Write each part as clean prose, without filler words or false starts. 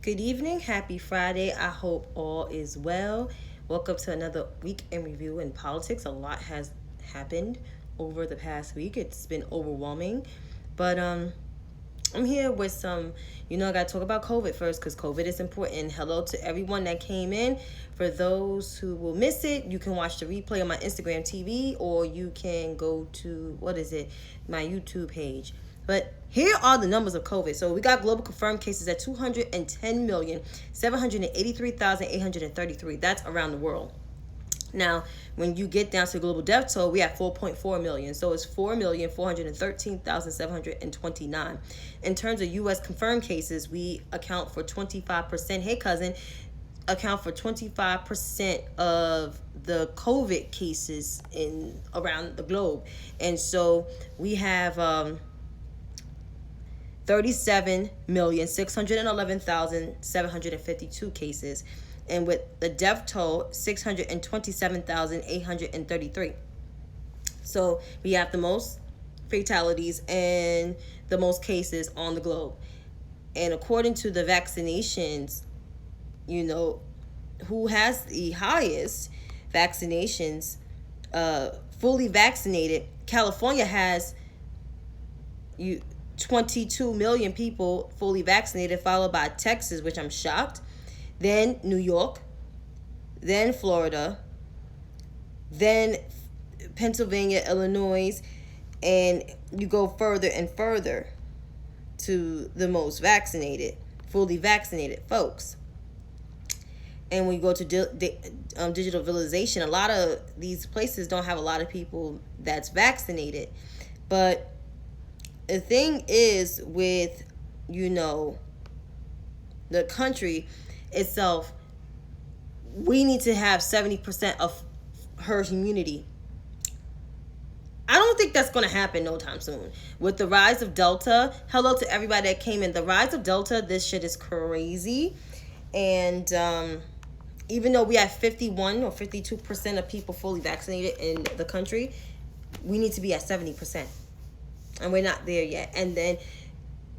Good evening, happy Friday. I hope all is well. Welcome to another week in review in politics. A lot has happened over the past week. It's been overwhelming. But I'm here with I got to talk about COVID first because COVID is important. Hello to everyone that came in. For those who will miss it, you can watch the replay on my Instagram TV or you can go to, my YouTube page. But here are the numbers of COVID. So we got global confirmed cases at 210,783,833. That's around the world. Now, when you get down to the global death toll, we have 4.4 million. So it's 4,413,729. In terms of U.S. confirmed cases, we account for 25%. Hey, cousin, account for 25% of the COVID cases around the globe. And so we have 37,611,752 cases. And with the death toll, 627,833. So we have the most fatalities and the most cases on the globe. And according to the vaccinations, who has the highest vaccinations, fully vaccinated, California has 22 million people fully vaccinated, followed by Texas, which I'm shocked, then New York, then Florida, then Pennsylvania, Illinois, and you go further and further to the most vaccinated, fully vaccinated folks. And when you go to digital civilization, a lot of these places don't have a lot of people that's vaccinated. But the thing is with, the country itself, we need to have 70% of herd immunity. I don't think that's going to happen no time soon. With the rise of Delta, hello to everybody that came in. The rise of Delta, this shit is crazy. And even though we have 51 or 52% of people fully vaccinated in the country, we need to be at 70%. And we're not there yet. And then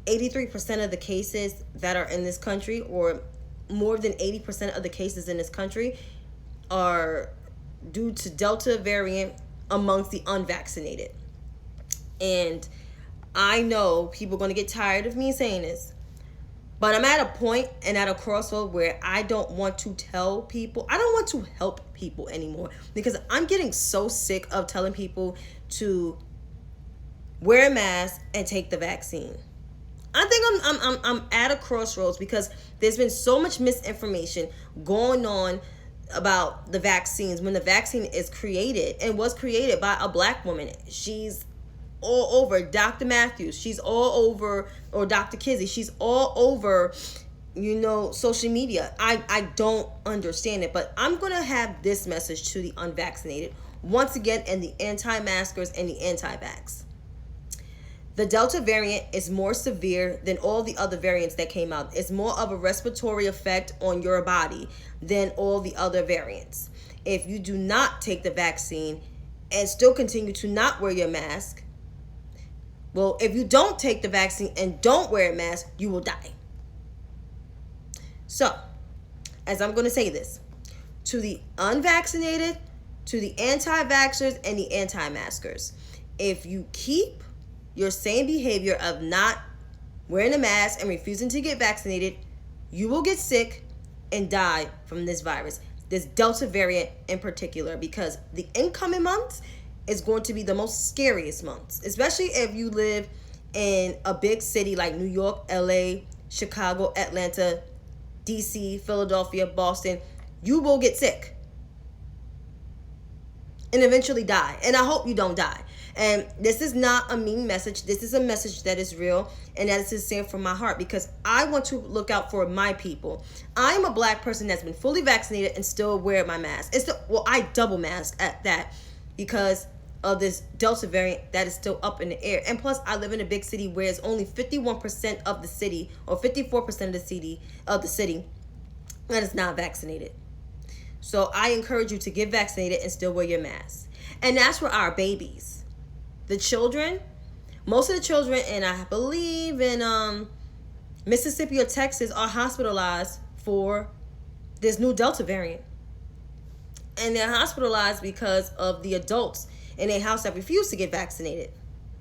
83% of the cases that are in this country, or more than 80% of the cases in this country, are due to Delta variant amongst the unvaccinated. And I know people are going to get tired of me saying this, but I'm at a point and at a crossroad where I don't want to tell people, I don't want to help people anymore, because I'm getting so sick of telling people to wear a mask and take the vaccine. I think I'm at a crossroads because there's been so much misinformation going on about the vaccines when the vaccine is created and was created by a black woman. She's all over Dr. Matthews. She's all over, or Dr. Kizzy. She's all over, social media. I don't understand it, but I'm going to have this message to the unvaccinated once again, and the anti-maskers and the anti-vax. The Delta variant is more severe than all the other variants that came out. It's more of a respiratory effect on your body than all the other variants. If you do not take the vaccine and still continue to not wear your mask, if you don't take the vaccine and don't wear a mask, you will die. So, as I'm going to say this, to the unvaccinated, to the anti-vaxxers and the anti-maskers, if you keep your same behavior of not wearing a mask and refusing to get vaccinated, you will get sick and die from this virus, this Delta variant in particular, because the incoming months is going to be the most scariest months, especially if you live in a big city like New York, LA, Chicago, Atlanta, DC, Philadelphia, Boston. You will get sick and eventually die. And I hope you don't die. And this is not a mean message. This is a message that is real, and that is sincere from my heart, because I want to look out for my people. I'm a black person that's been fully vaccinated and still wear my mask. I double mask at that because of this Delta variant that is still up in the air. And plus, I live in a big city where it's only 51% of the city, or 54% of the city that is not vaccinated. So I encourage you to get vaccinated and still wear your mask. And that's for our babies. The children, most of the children, and I believe in Mississippi or Texas are hospitalized for this new Delta variant. And they're hospitalized because of the adults in a house that refuse to get vaccinated.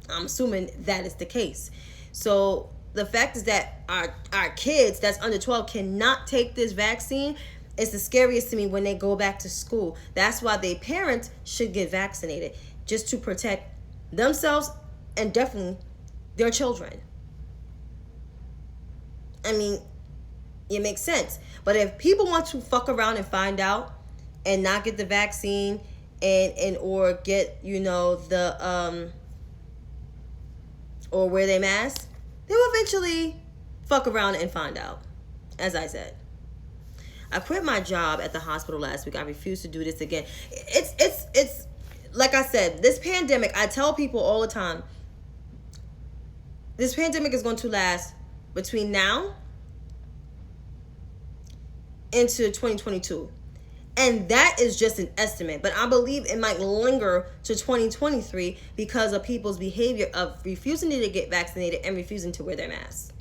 I'm assuming that is the case. So the fact is that our kids that's under 12 cannot take this vaccine is the scariest to me when they go back to school. That's why their parents should get vaccinated, just to protect themselves and definitely their children. I mean, it makes sense. But if people want to fuck around and find out and not get the vaccine and or get, the or wear their mask, they will eventually fuck around and find out. As I said, I quit my job at the hospital last week. I refuse to do this again. It's like I said, this pandemic, I tell people all the time, this pandemic is going to last between now into 2022. And that is just an estimate. But I believe it might linger to 2023 because of people's behavior of refusing to get vaccinated and refusing to wear their masks.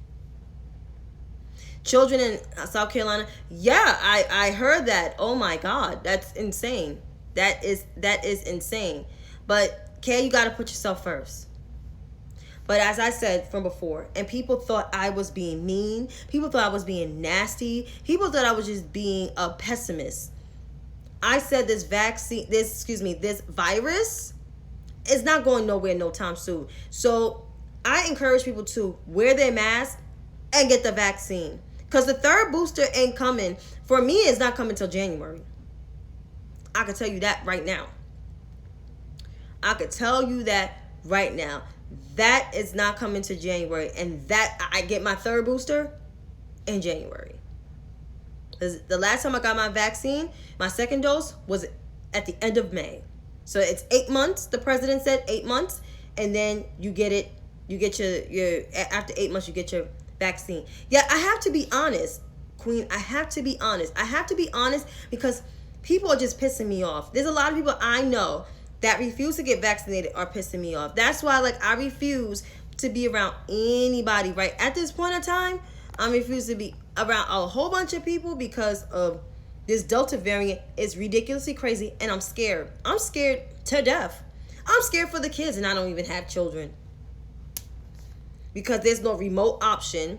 Children in South Carolina, yeah, I heard that. Oh my God, that's insane. That is insane. But Kay, you got to put yourself first. But as I said from before, and people thought I was being mean, people thought I was being nasty, people thought I was just being a pessimist. I said this virus is not going nowhere no time soon. So I encourage people to wear their mask and get the vaccine. Because the third booster ain't coming. For me, it's not coming till January. I can tell you that right now. I could tell you that right now. That is not coming to January. And that I get my third booster in January. The last time I got my vaccine, my second dose, was at the end of May. So it's 8 months. The president said 8 months. And then you get it. You get your after 8 months, you get your vaccine. Yeah, I have to be honest, Queen. I have to be honest. I have to be honest because people are just pissing me off. There's a lot of people I know that refuse to get vaccinated are pissing me off. That's why, I refuse to be around anybody right at this point in time. I refuse to be around a whole bunch of people because of this Delta variant. Is ridiculously crazy, and I'm scared. I'm scared to death. I'm scared for the kids, and I don't even have children. Because there's no remote option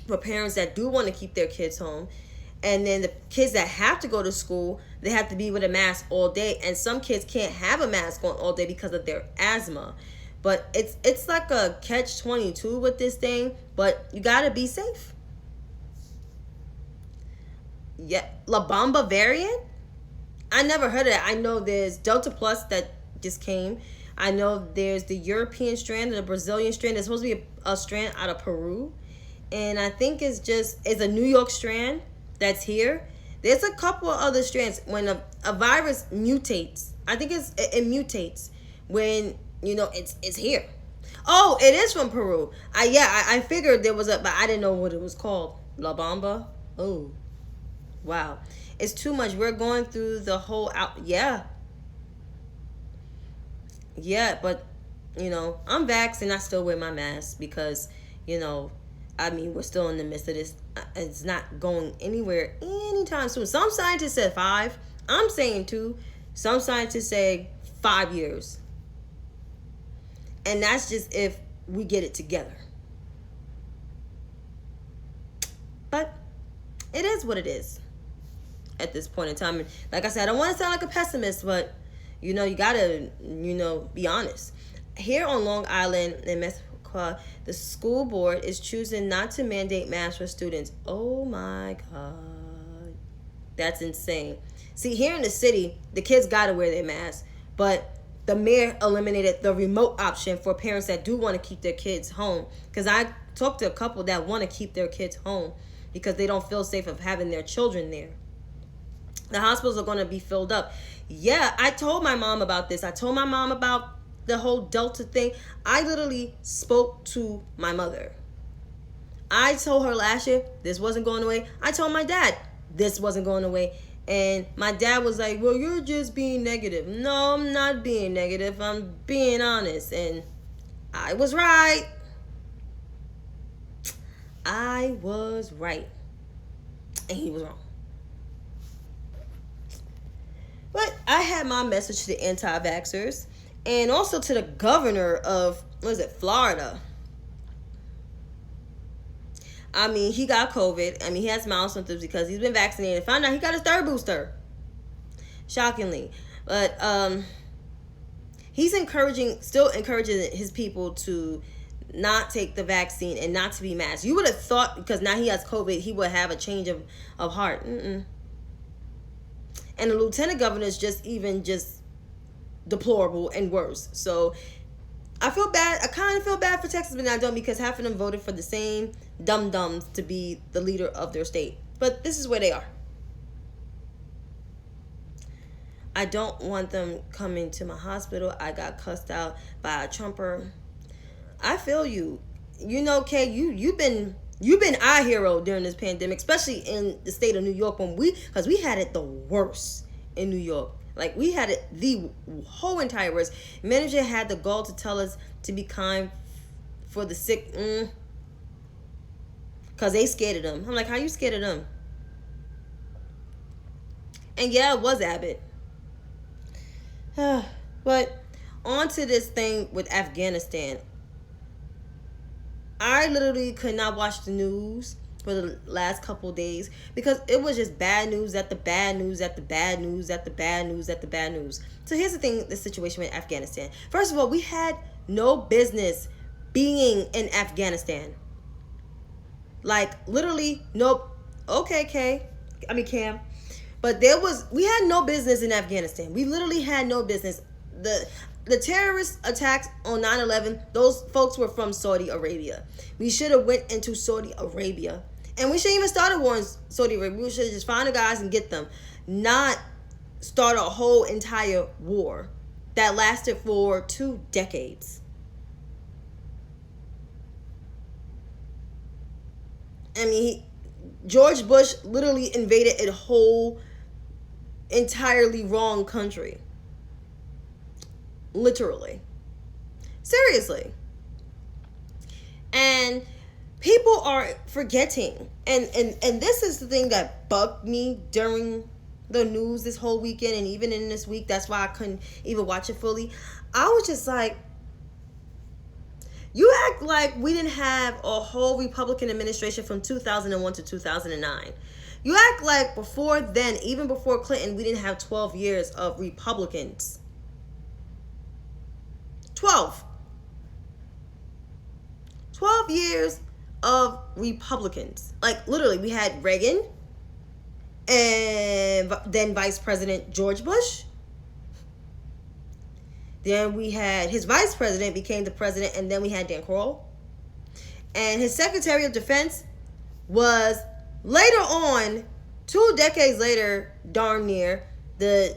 for parents that do want to keep their kids home. And then the kids that have to go to school, they have to be with a mask all day. And some kids can't have a mask on all day because of their asthma. But it's like a catch-22 with this thing. But you got to be safe. Yeah, La Bamba variant? I never heard of that. I know there's Delta Plus that just came. I know there's the European strand and the Brazilian strand. There's supposed to be a strand out of Peru. And I think it's a New York strand that's here. There's a couple of other strands. When a virus mutates, I think it mutates when, it's here. Oh, it is from Peru. I figured there was but I didn't know what it was called. La Bamba? Oh, wow. It's too much. We're going through the whole Yeah, but, I'm vaxxed and I still wear my mask because, we're still in the midst of this. It's not going anywhere anytime soon. Some scientists said 5. I'm saying 2. Some scientists say 5 years. And that's just if we get it together. But it is what it is at this point in time. And like I said, I don't want to sound like a pessimist, but you gotta, be honest. Here on Long Island in Mexico, the school board is choosing not to mandate masks for students. Oh my God. That's insane. See, here in the city, the kids gotta wear their masks, but the mayor eliminated the remote option for parents that do want to keep their kids home. Because I talked to a couple that want to keep their kids home because they don't feel safe of having their children there. The hospitals are going to be filled up. Yeah, I told my mom about this. I told my mom about the whole Delta thing. I literally spoke to my mother. I told her last year this wasn't going away. I told my dad this wasn't going away. And my dad was like, well, you're just being negative. No, I'm not being negative. I'm being honest. And I was right. I was right. And he was wrong. But I had my message to the anti-vaxxers and also to the governor of, Florida. I mean, he got COVID. I mean, he has mild symptoms because he's been vaccinated. Found out he got his third booster. Shockingly. But he's still encouraging his people to not take the vaccine and not to be masked. You would have thought because now he has COVID, he would have a change of heart. And the lieutenant governor is just deplorable and worse. So I feel bad. I kind of feel bad for Texas, but I don't, because half of them voted for the same dum-dums to be the leader of their state. But this is where they are. I don't want them coming to my hospital. I got cussed out by a Trumper. I feel you. You know, Kay, you've been our hero during this pandemic, especially in the state of New York, because we had it the worst in New York. Like, we had it the whole entire worst. Manager had the gall to tell us to be kind for the sick, because they scared of them. I'm like, how you scared of them? And yeah, it was Abbott. But on to this thing with Afghanistan. I literally could not watch the news for the last couple of days because it was just bad news at the bad news at the bad news at the bad news at the bad news. So here's the situation with Afghanistan. First of all, we had no business being in Afghanistan. Like, literally, nope. Okay, Cam. But we had no business in Afghanistan. We literally had no business. The terrorist attacks on 9/11, those folks were from Saudi Arabia. We should have went into Saudi Arabia. And we shouldn't even start a war in Saudi Arabia. We should have just found the guys and get them. Not start a whole entire war that lasted for 2 decades. I mean, George Bush literally invaded a whole entirely wrong country. Literally. Seriously. And people are forgetting. And this is the thing that bugged me during the news this whole weekend and even in this week. That's why I couldn't even watch it fully. I was just like, you act like we didn't have a whole Republican administration from 2001 to 2009. You act like before then, even before Clinton, we didn't have 12 years of Republicans. 12 years of Republicans. Like, literally, we had Reagan and then Vice President George Bush. Then we had his vice president became the president, and then we had Dan Crowell. And his Secretary of Defense was later on, 2 decades later, darn near, the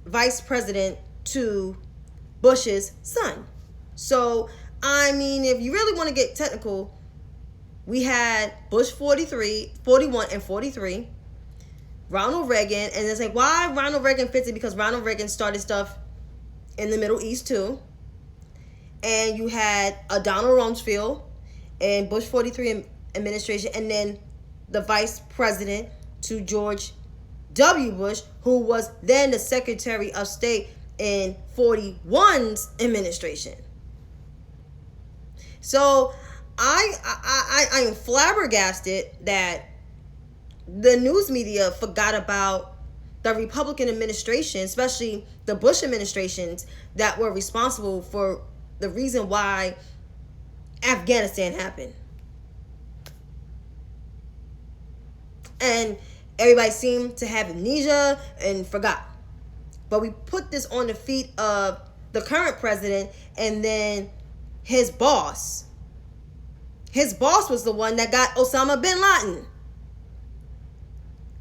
vice president to Bush's son. So, I mean, if you really want to get technical, we had Bush 41 and 43, Ronald Reagan, and it's like, why Ronald Reagan fits it? Because Ronald Reagan started stuff in the Middle East too. And you had a Donald Rumsfeld and Bush 43 administration, and then the vice president to George W. Bush, who was then the Secretary of State in 41's administration. So I am flabbergasted that the news media forgot about the Republican administration, especially the Bush administrations, that were responsible for the reason why Afghanistan happened. And everybody seemed to have amnesia and forgot. But we put this on the feet of the current president and then his boss. His boss was the one that got Osama bin Laden.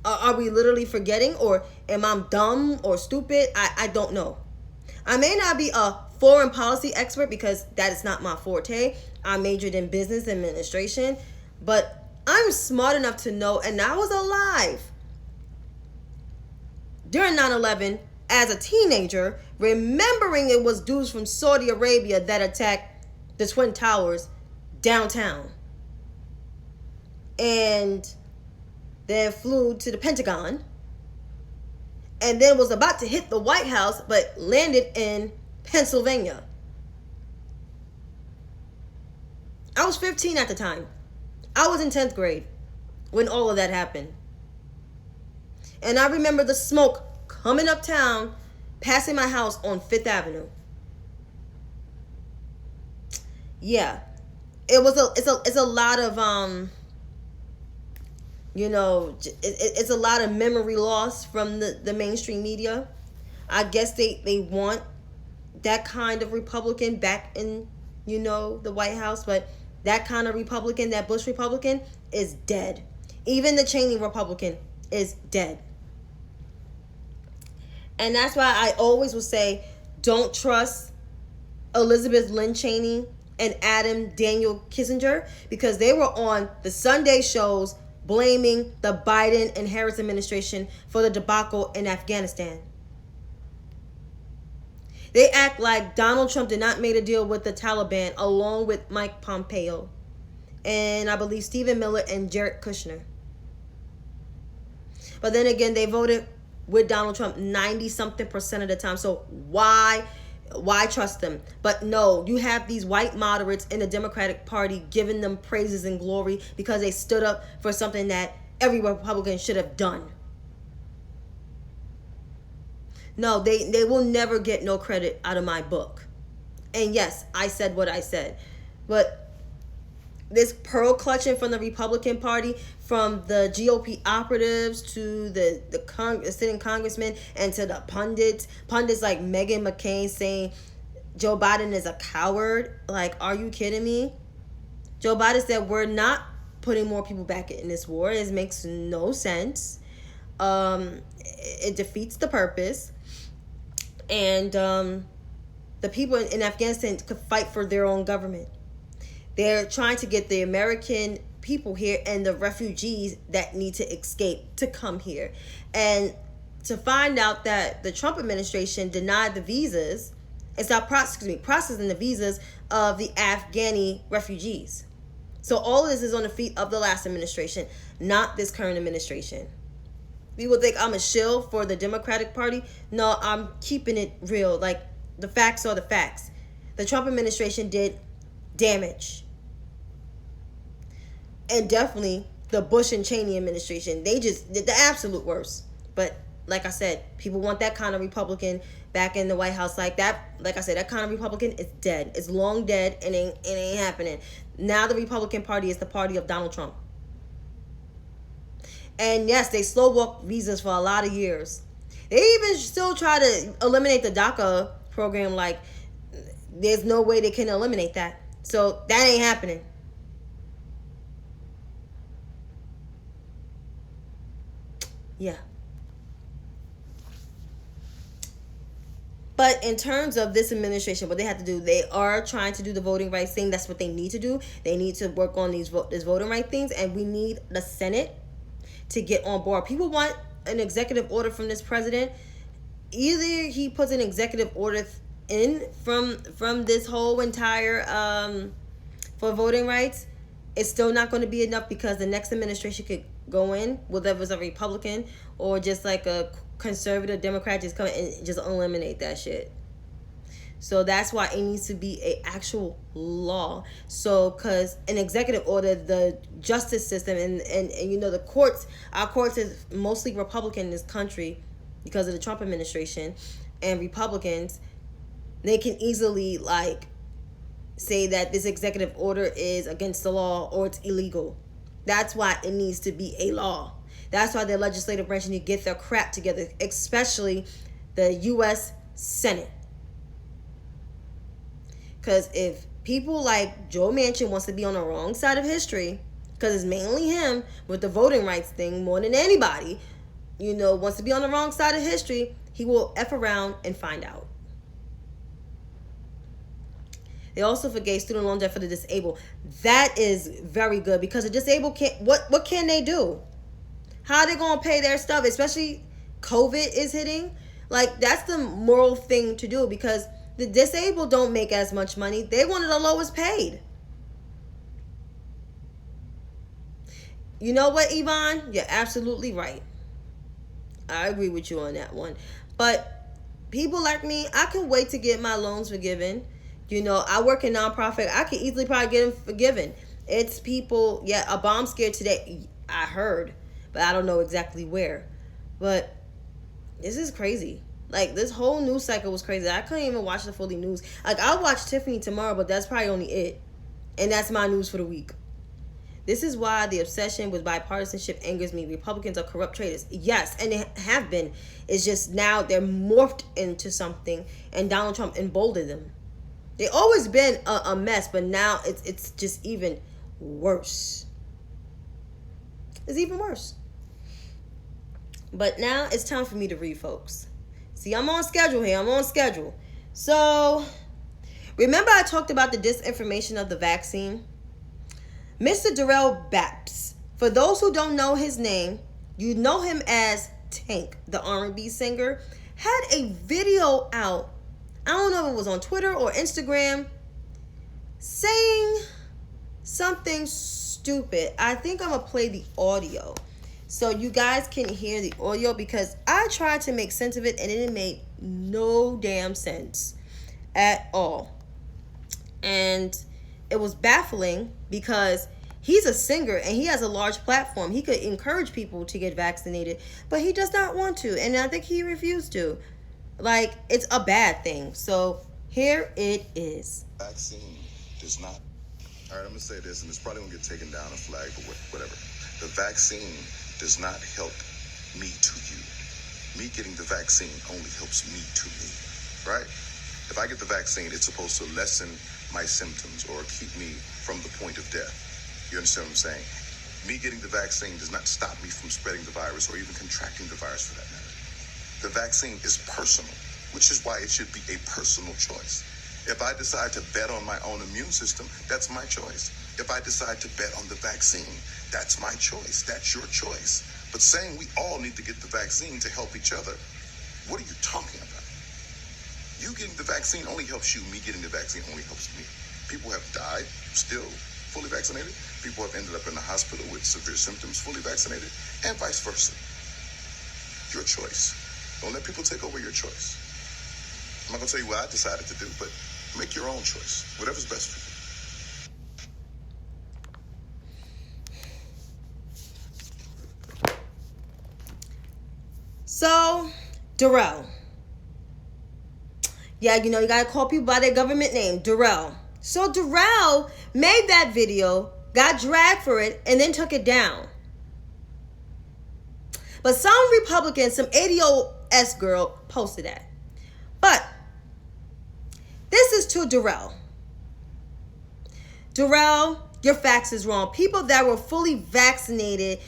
Are we literally forgetting, or am I dumb or stupid? I don't know. I may not be a foreign policy expert because that is not my forte. I majored in business administration, but I'm smart enough to know, and I was alive during 9/11 as a teenager, remembering it was dudes from Saudi Arabia that attacked the Twin Towers downtown. and then flew to the Pentagon, and then was about to hit the White House, but landed in Pennsylvania. I was 15 at the time. I was in 10th grade when all of that happened. And I remember the smoke coming uptown, passing my house on 5th Avenue. Yeah. It's a lot of it's a lot of memory loss from the mainstream media. I guess they want that kind of Republican back in, the White House, but that kind of Republican, that Bush Republican, is dead. Even the Cheney Republican is dead. And that's why I always will say, don't trust Elizabeth Lynn Cheney and Adam Daniel Kissinger, because they were on the Sunday shows blaming the Biden and Harris administration for the debacle in Afghanistan. They act like Donald Trump did not make a deal with the Taliban along with Mike Pompeo and I believe Stephen Miller and Jared Kushner. But then again, they voted with Donald Trump 90-something% of the time. So why trust them? But no, you have these white moderates in the Democratic Party giving them praises and glory because they stood up for something that every Republican should have done. No, they will never get no credit out of my book. And yes, I said what I said. But this pearl clutching from the Republican Party, from the GOP operatives to the sitting congressmen and to the pundits like Meghan McCain saying Joe Biden is a coward. Like, are you kidding me? Joe Biden said we're not putting more people back in this war. It makes no sense. It defeats the purpose. And the people in Afghanistan could fight for their own government. They're trying to get the American people here and the refugees that need to escape to come here. And to find out that the Trump administration denied the visas and stopped processing the visas of the Afghani refugees. So all of this is on the feet of the last administration, not this current administration. People think I'm a shill for the Democratic Party. No, I'm keeping it real. Like, the facts are the facts. The Trump administration did damage. And definitely the Bush and Cheney administration, they just did the absolute worst. But like I said, people want that kind of Republican back in the White House like that. Like I said, that kind of Republican is dead. It's long dead, and it ain't happening. Now the Republican Party is the party of Donald Trump. And yes, they slow walk visas for a lot of years. They even still try to eliminate the DACA program. Like, there's no way they can eliminate that. So that ain't happening. Yeah. But in terms of this administration, what they have to do, they are trying to do the voting rights thing. That's what they need to do. They need to work on this voting rights things, and we need the Senate to get on board. People want an executive order from this president. Either he puts an executive order in from this whole entire for voting rights. It's still not going to be enough, because the next administration could go in, whether it was a Republican or just like a conservative Democrat, just come and just eliminate that shit. So that's why it needs to be an actual law. So, because an executive order, the justice system and the courts, our courts is mostly Republican in this country because of the Trump administration, and Republicans, they can easily like say that this executive order is against the law or it's illegal. That's why it needs to be a law. That's why the legislative branch need to get their crap together, especially the U.S. Senate. Because if people like Joe Manchin wants to be on the wrong side of history, because it's mainly him with the voting rights thing more than anybody, wants to be on the wrong side of history, he will F around and find out. They also forgave student loan debt for the disabled. That is very good, because the disabled can't, what can they do? How are they going to pay their stuff, especially COVID is hitting? Like, that's the moral thing to do, because the disabled don't make as much money. They one of the lowest paid. you know what, Yvonne? You're absolutely right. I agree with you on that one. But people like me, I can wait to get my loans forgiven. You know, I work in nonprofit. I can easily probably get them forgiven. It's people, yeah, a bomb scare today, I heard, but I don't know exactly where. But this is crazy. Like, this whole news cycle was crazy. I couldn't even watch the fully news. Like, I'll watch Tiffany tomorrow, but that's probably only it. And that's my news for the week. This is why the obsession with bipartisanship angers me. Republicans are corrupt traitors. Yes, and they have been. It's just now they're morphed into something, and Donald Trump emboldened them. They've always been a mess, but now it's just even worse. It's even worse. But now it's time for me to read, folks. See, I'm on schedule here. I'm on schedule. So, remember I talked about the disinformation of the vaccine? Mr. Darrell Baps. For those who don't know his name, you know him as Tank, the R&B singer, had a video out. I don't know if it was on Twitter or Instagram, saying something stupid. I think I'm going to play the audio so you guys can hear the audio, because I tried to make sense of it and it made no damn sense at all. And it was baffling because he's a singer and he has a large platform. He could encourage people to get vaccinated, but he does not want to. And I think he refused to. Like, it's a bad thing. So here it is. Vaccine does not. All right, I'm going to say this, and it's probably going to get taken down a flag, but whatever. The vaccine does not help me to you. Me getting the vaccine only helps me to me, right? If I get the vaccine, it's supposed to lessen my symptoms or keep me from the point of death. You understand what I'm saying? Me getting the vaccine does not stop me from spreading the virus or even contracting the virus for that matter. The vaccine is personal, which is why it should be a personal choice. If I decide to bet on my own immune system, that's my choice. If I decide to bet on the vaccine, that's my choice. That's your choice. But saying we all need to get the vaccine to help each other, what are you talking about? You getting the vaccine only helps you. Me getting the vaccine only helps me. People have died still fully vaccinated. People have ended up in the hospital with severe symptoms fully vaccinated, and vice versa. Your choice. Don't let people take over your choice. I'm not going to tell you what I decided to do, but make your own choice. Whatever's best for you. So, Darrell. Yeah, you know, you got to call people by their government name. Darrell. So, Darrell made that video, got dragged for it, and then took it down. But some Republicans, some ADOS girl, posted that. But this is to Darrell. Darrell, your facts is wrong. People that were fully vaccinated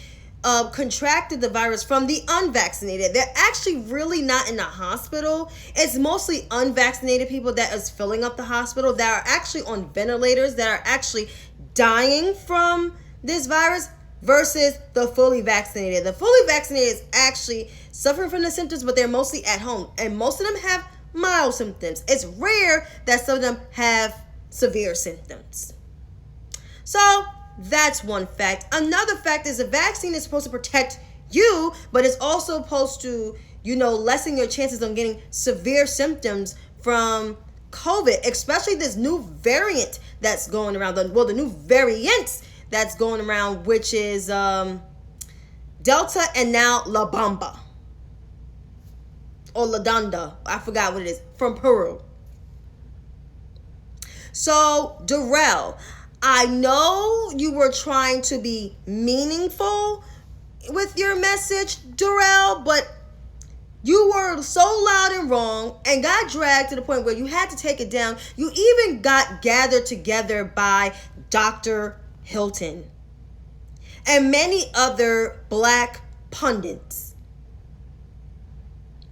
contracted the virus from the unvaccinated. They're actually really not in the hospital. It's mostly unvaccinated people that is filling up the hospital, that are actually on ventilators, that are actually dying from this virus, versus the fully vaccinated. The fully vaccinated is actually suffering from the symptoms, but they're mostly at home. And most of them have mild symptoms. It's rare that some of them have severe symptoms. So that's one fact. Another fact is the vaccine is supposed to protect you, but it's also supposed to, you know, lessen your chances on getting severe symptoms from COVID, especially this new variant that's going around. The new variants that's going around, which is Delta and now La Bamba. Or La Donda. I forgot what it is. From Peru. So, Darrell, I know you were trying to be meaningful with your message, Darrell, but you were so loud and wrong and got dragged to the point where you had to take it down. You even got gathered together by Dr. Hilton and many other black pundits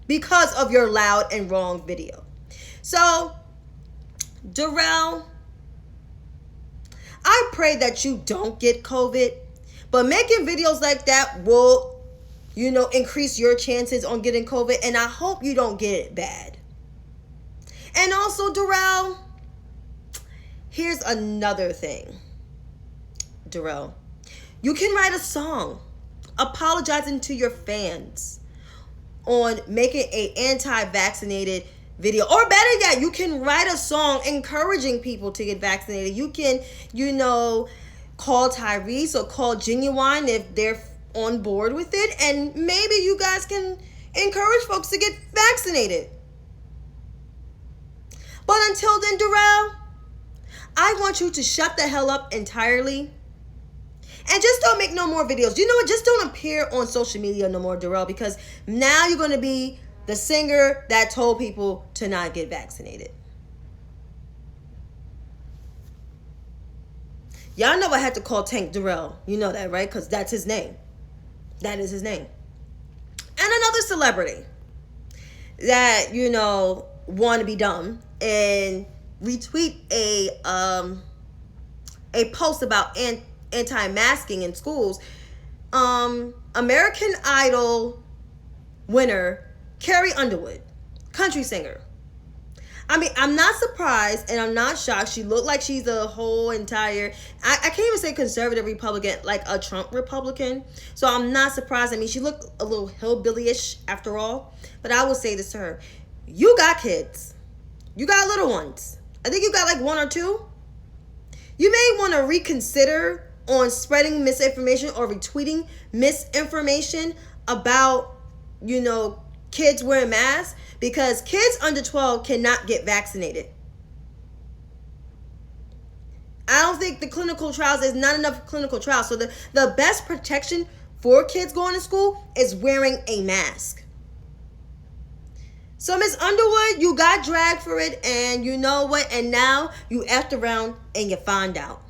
because of your loud and wrong video. So, Darrell, I pray that you don't get COVID, but making videos like that will, you know, increase your chances on getting COVID, and I hope you don't get it bad. And also, Darrell, here's another thing. Darrell, You can write a song apologizing to your fans on making a anti-vaccinated video. Or better yet, you can write a song encouraging people to get vaccinated. You can, call Tyrese or call Genuine if they're on board with it, and maybe you guys can encourage folks to get vaccinated. But until then, Darrell, I want you to shut the hell up entirely. And just don't make no more videos. You know what? Just don't appear on social media no more, Darrell, because now you're going to be the singer that told people to not get vaccinated. Y'all know I had to call Tank Darrell. You know that, right? Because that's his name. That is his name. And another celebrity that, want to be dumb and retweet a post about anti-masking in schools. American Idol winner Carrie Underwood, country singer. I mean, I'm not surprised and I'm not shocked. She looked like she's a whole entire, I can't even say conservative Republican, like a Trump Republican. So I'm not surprised. I mean, she looked a little hillbilly-ish after all. But I will say this to her. You got kids. You got little ones. I think you got like one or two. You may want to reconsider on spreading misinformation or retweeting misinformation about, kids wearing masks, because kids under 12 cannot get vaccinated. I don't think the clinical trials, there's not enough clinical trials. So the best protection for kids going to school is wearing a mask. So Miss Underwood, you got dragged for it, and you know what? And now you effed around and you find out.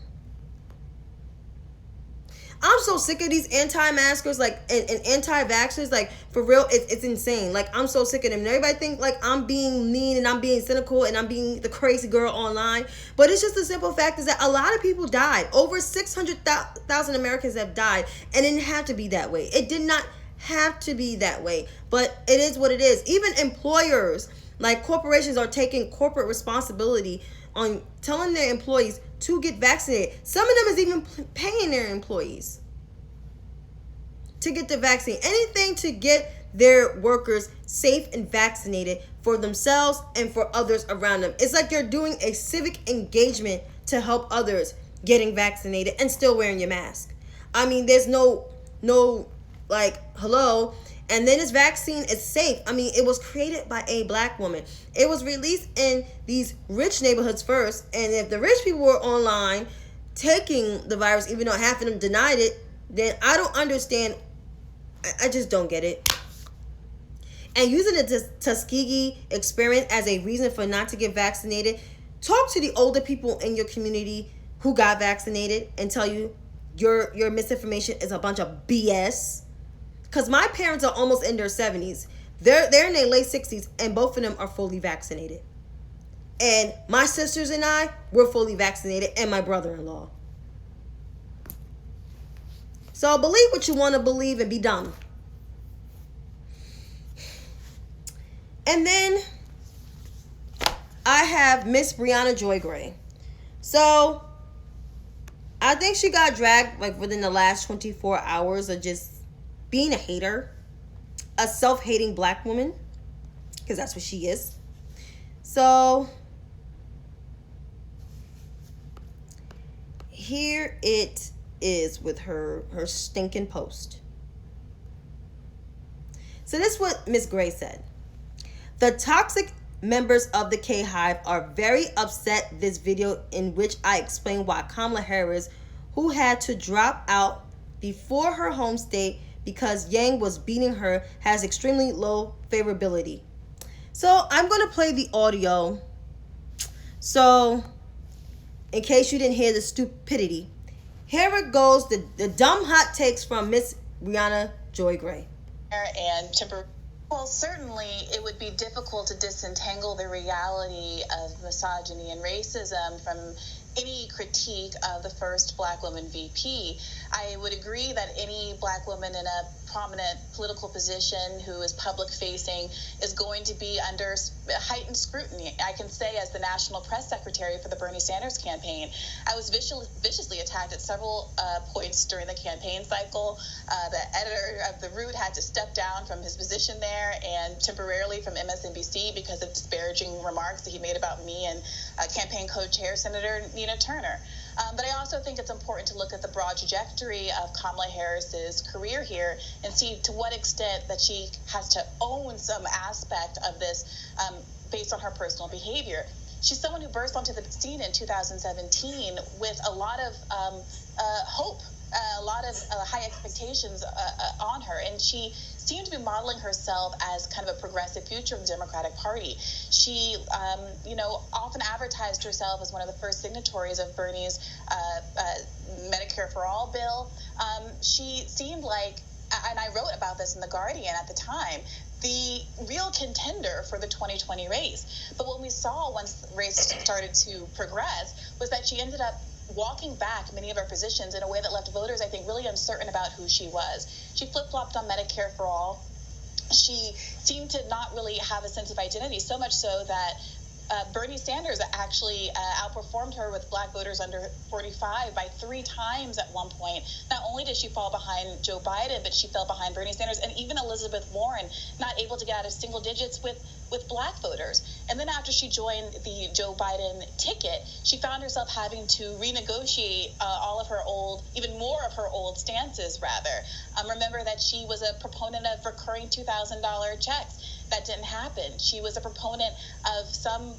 I'm so sick of these anti-maskers, and anti-vaxxers, for real, it's insane. I'm so sick of them. And everybody think, I'm being mean and I'm being cynical and I'm being the crazy girl online. But it's just the simple fact is that a lot of people died. Over 600,000 Americans have died. And it didn't have to be that way. It did not have to be that way. But it is what it is. Even employers, corporations, are taking corporate responsibility on telling their employees to get vaccinated. Some of them is even paying their employees to get the vaccine. Anything to get their workers safe and vaccinated for themselves and for others around them. It's like you're doing a civic engagement to help others getting vaccinated and still wearing your mask. I mean, there's no hello. And then this vaccine is safe. I mean, it was created by a black woman. It was released in these rich neighborhoods first. And if the rich people were online taking the virus, even though half of them denied it, then I don't understand. I just don't get it. And using the Tuskegee experience as a reason for not to get vaccinated, talk to the older people in your community who got vaccinated and tell you your misinformation is a bunch of BS. Because my parents are almost in their 70s. They're in their late 60s, and both of them are fully vaccinated. And my sisters and I, we're fully vaccinated, and my brother-in-law. So believe what you want to believe and be dumb. And then I have Miss Rihanna Joy Gray. So I think she got dragged within the last 24 hours of just being a hater, a self-hating black woman, because that's what she is. So here it is with her stinking post. So this is what Miss Gray said. The toxic members of the K-Hive are very upset this video in which I explain why Kamala Harris, who had to drop out before her home state because Yang was beating her, has extremely low favorability. So I'm going to play the audio. So in case you didn't hear the stupidity, here it goes, the dumb hot takes from Miss Rihanna Joy Gray. And well, certainly it would be difficult to disentangle the reality of misogyny and racism from any critique of the first black woman VP. I would agree that any black woman in a prominent political position, who is public facing, is going to be under heightened scrutiny. I can say, as the national press secretary for the Bernie Sanders campaign, I was viciously attacked at several points during the campaign cycle. The editor of The Root had to step down from his position there and temporarily from MSNBC because of disparaging remarks that he made about me and campaign co-chair Senator Nina Turner. But I also think it's important to look at the broad trajectory of Kamala Harris's career here and see to what extent that she has to own some aspect of this based on her personal behavior. She's someone who burst onto the scene in 2017 with a lot of hope, a lot of high expectations on her, and she seemed to be modeling herself as kind of a progressive future of the Democratic Party. She, often advertised herself as one of the first signatories of Bernie's Medicare for All bill. She seemed like, and I wrote about this in The Guardian at the time, the real contender for the 2020 race. But what we saw once the race started to progress was that she ended up walking back many of her positions in a way that left voters, I think, really uncertain about who she was. She flip-flopped on Medicare for All. She seemed to not really have a sense of identity, so much so that Bernie Sanders actually outperformed her with black voters under 45 by 3 times at one point. Not only did she fall behind Joe Biden, but she fell behind Bernie Sanders and even Elizabeth Warren, not able to get out of single digits with black voters. And then after she joined the Joe Biden ticket, she found herself having to renegotiate all of her old, even more of her old stances, rather. Remember that she was a proponent of recurring $2,000 checks. That didn't happen. She was a proponent of some,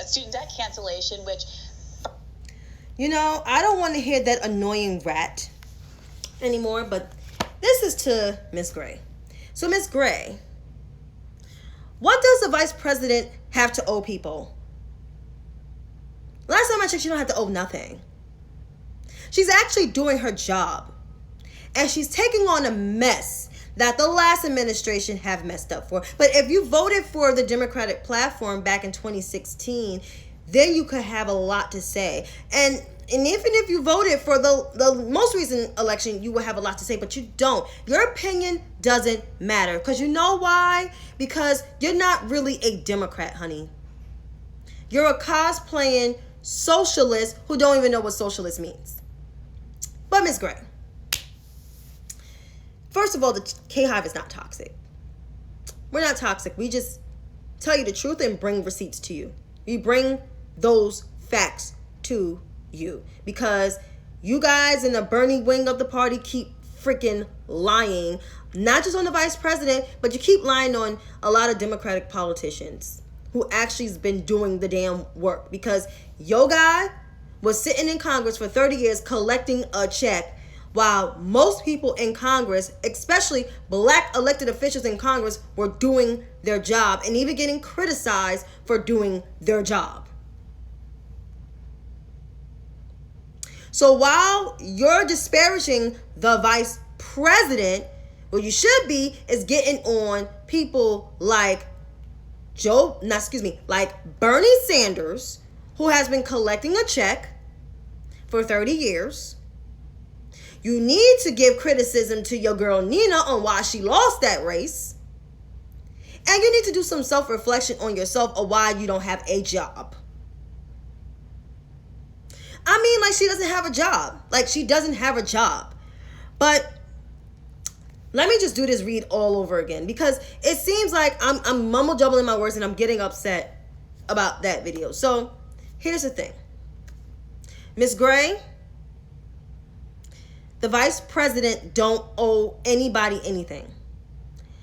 student debt cancellation, which... I don't want to hear that annoying rat anymore, but this is to Miss Gray. So, Miss Gray, what does the vice president have to owe people? Last time I checked, she don't have to owe nothing. She's actually doing her job. And she's taking on a mess that the last administration have messed up for. But if you voted for the Democratic platform back in 2016, then you could have a lot to say. And even if you voted for the most recent election, you will have a lot to say, but you don't. Your opinion doesn't matter. Because you know why? Because you're not really a Democrat, honey. You're a cosplaying socialist who don't even know what socialist means. But Ms. Gray, first of all, the K-Hive is not toxic. We're not toxic. We just tell you the truth and bring receipts to you. We bring those facts to you because you guys in the Bernie wing of the party keep freaking lying, not just on the vice president, but you keep lying on a lot of Democratic politicians who actually has been doing the damn work, because your guy was sitting in Congress for 30 years collecting a check, while most people in Congress, especially black elected officials in Congress, were doing their job and even getting criticized for doing their job. So while you're disparaging the vice president, what you should be is getting on people like Bernie Sanders, who has been collecting a check for 30 years. You need to give criticism to your girl Nina on why she lost that race. And you need to do some self-reflection on yourself of why you don't have a job. I mean, like, she doesn't have a job. Like, she doesn't have a job. But let me just do this read all over again, because it seems like I'm mumble jumbling my words and I'm getting upset about that video. So here's the thing. Miss Gray, the vice president don't owe anybody anything.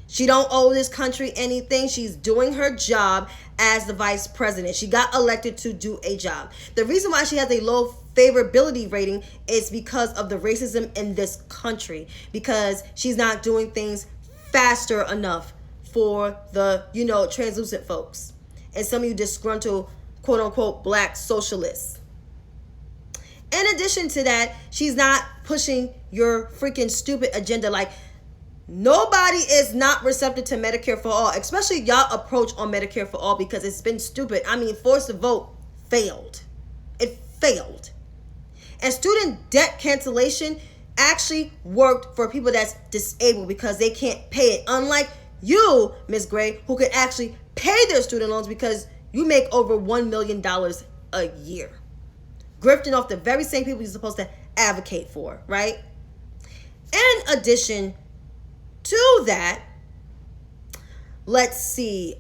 She don't owe this country anything. She's doing her job as the vice president. She got elected to do a job. The reason why she has a low favorability rating is because of the racism in this country, because she's not doing things faster enough for the, translucent folks and some of you disgruntled, quote unquote, black socialists. In addition to that, she's not pushing your freaking stupid agenda. Like, nobody is not receptive to Medicare for all, especially y'all approach on Medicare for all, because it's been stupid. I mean, forced to vote failed. It failed. And student debt cancellation, actually worked for people that's disabled because they can't pay it. Unlike you, Miss Gray, who can actually pay their student loans because you make over $1 million a year. Grifting off the very same people you're supposed to advocate for, right? In addition to that, let's see.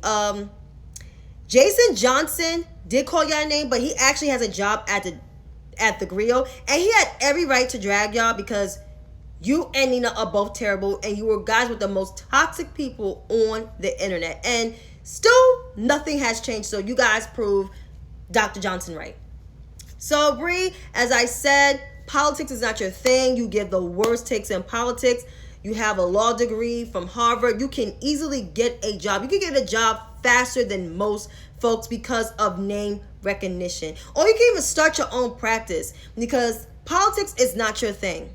Jason Johnson did call y'all a name, but he actually has a job at the Griot, and he had every right to drag y'all because you and Nina are both terrible, and you were guys with the most toxic people on the internet, and still nothing has changed. So you guys prove Dr. Johnson right. So Bree, as I said, politics is not your thing. You give the worst takes in politics. You have a law degree from Harvard. You can easily get a job. You can get a job faster than most folks because of name recognition. Or you can even start your own practice because politics is not your thing,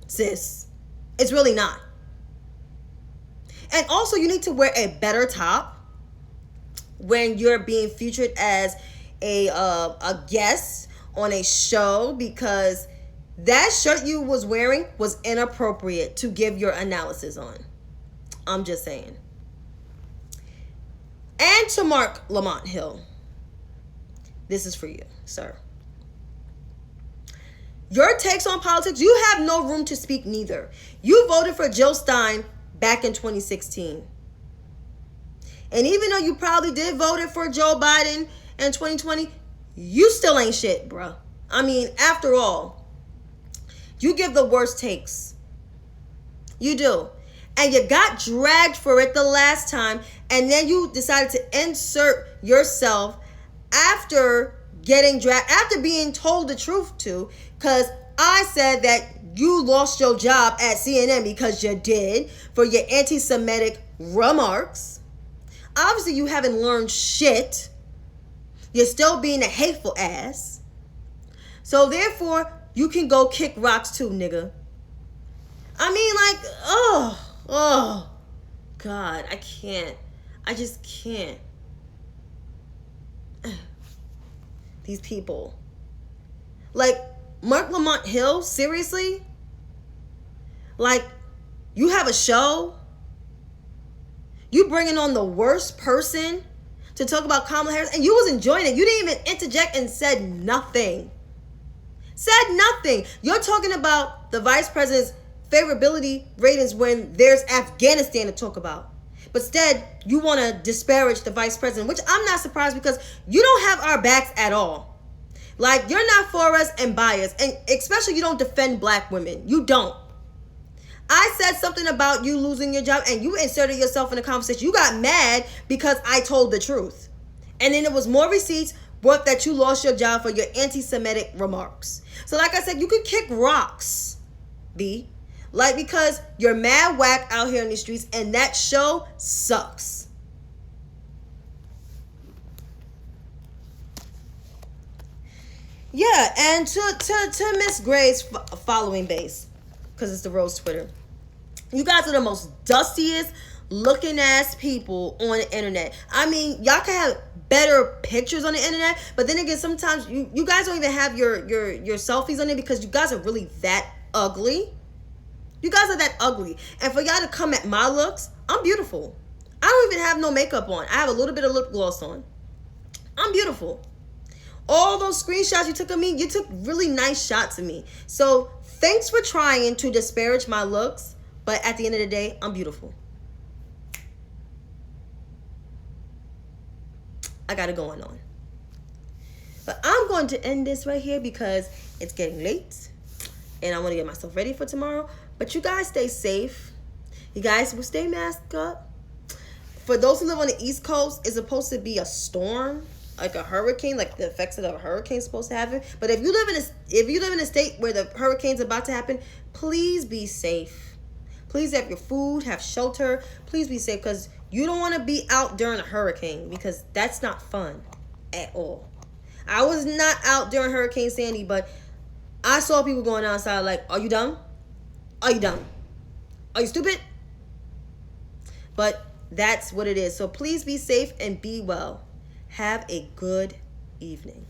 sis. It's really not. And also, you need to wear a better top when you're being featured as a guest on a show, because that shirt you was wearing was inappropriate to give your analysis on. I'm just saying. And to Mark Lamont Hill, this is for you, sir. Your takes on politics, you have no room to speak neither. You voted for Jill Stein back in 2016. And even though you probably did vote for Joe Biden in 2020, you still ain't shit, bro. I mean, after all, you give the worst takes. You do. And you got dragged for it the last time, and then you decided to insert yourself after getting dragged, after being told the truth too, because I said that you lost your job at CNN because you did for your anti-Semitic remarks. Obviously, you haven't learned shit. You're still being a hateful ass. So therefore, you can go kick rocks too, nigga. I mean, like, oh, God, I can't. I just can't. These people. Like, Mark Lamont Hill, seriously? Like, you have a show? You bringing on the worst person to talk about Kamala Harris, and you was enjoying it. You didn't even interject and said nothing. Said nothing. You're talking about the vice president's favorability ratings when there's Afghanistan to talk about. But instead, you want to disparage the vice president, which I'm not surprised because you don't have our backs at all. Like, you're not for us and biased, and especially you don't defend black women. You don't. I said something about you losing your job, and you inserted yourself in the conversation. You got mad because I told the truth. And then it was more receipts brought that you lost your job for your anti-Semitic remarks. So like I said, you could kick rocks, B. Like, because you're mad whack out here in the streets, and that show sucks. Yeah, and to Miss Gray's following base, because it's the Rose Twitter. You guys are the most dustiest looking ass people on the internet. I mean, y'all can have better pictures on the internet, but then again, sometimes you guys don't even have your selfies on it because you guys are really that ugly. You guys are that ugly. And for y'all to come at my looks, I'm beautiful. I don't even have no makeup on. I have a little bit of lip gloss on. I'm beautiful. All those screenshots you took of me, you took really nice shots of me. So thanks for trying to disparage my looks, but at the end of the day, I'm beautiful. I got it going on. But I'm going to end this right here because it's getting late and I want to get myself ready for tomorrow. But you guys stay safe. You guys will stay masked up. For those who live on the East Coast, it's supposed to be a storm, like a hurricane, like the effects of a hurricane is supposed to happen. But if you live in a state where the hurricane's about to happen, please be safe. Please have your food, have shelter. Please be safe because you don't want to be out during a hurricane because that's not fun at all. I was not out during Hurricane Sandy, but I saw people going outside like, are you dumb? Are you dumb? Are you stupid? But that's what it is. So please be safe and be well. Have a good evening.